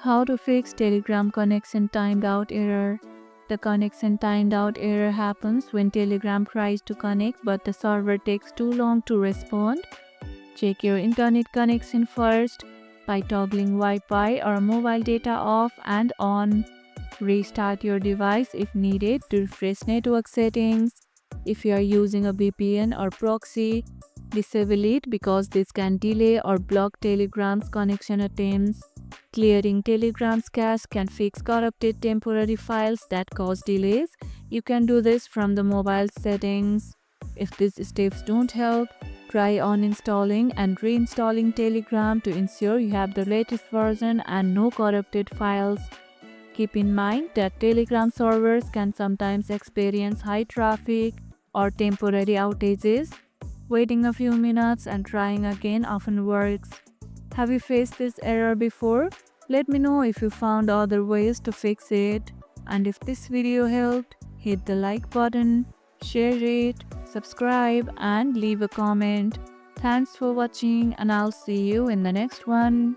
How to fix Telegram connection timed out error. The connection timed out error happens when Telegram tries to connect but the server takes too long to respond. Check your internet connection first by toggling Wi-Fi or mobile data off and on. Restart your device if needed to refresh network settings. If you are using a VPN or proxy, disable it because this can delay or block Telegram's connection attempts. Clearing Telegram's cache can fix corrupted temporary files that cause delays. You can do this from the mobile settings. If these steps don't help, try uninstalling and reinstalling Telegram to ensure you have the latest version and no corrupted files. Keep in mind that Telegram servers can sometimes experience high traffic or temporary outages. Waiting a few minutes and trying again often works. Have you faced this error before? Let me know if you found other ways to fix it. And if this video helped, hit the like button, share it, subscribe, and leave a comment. Thanks for watching, and I'll see you in the next one.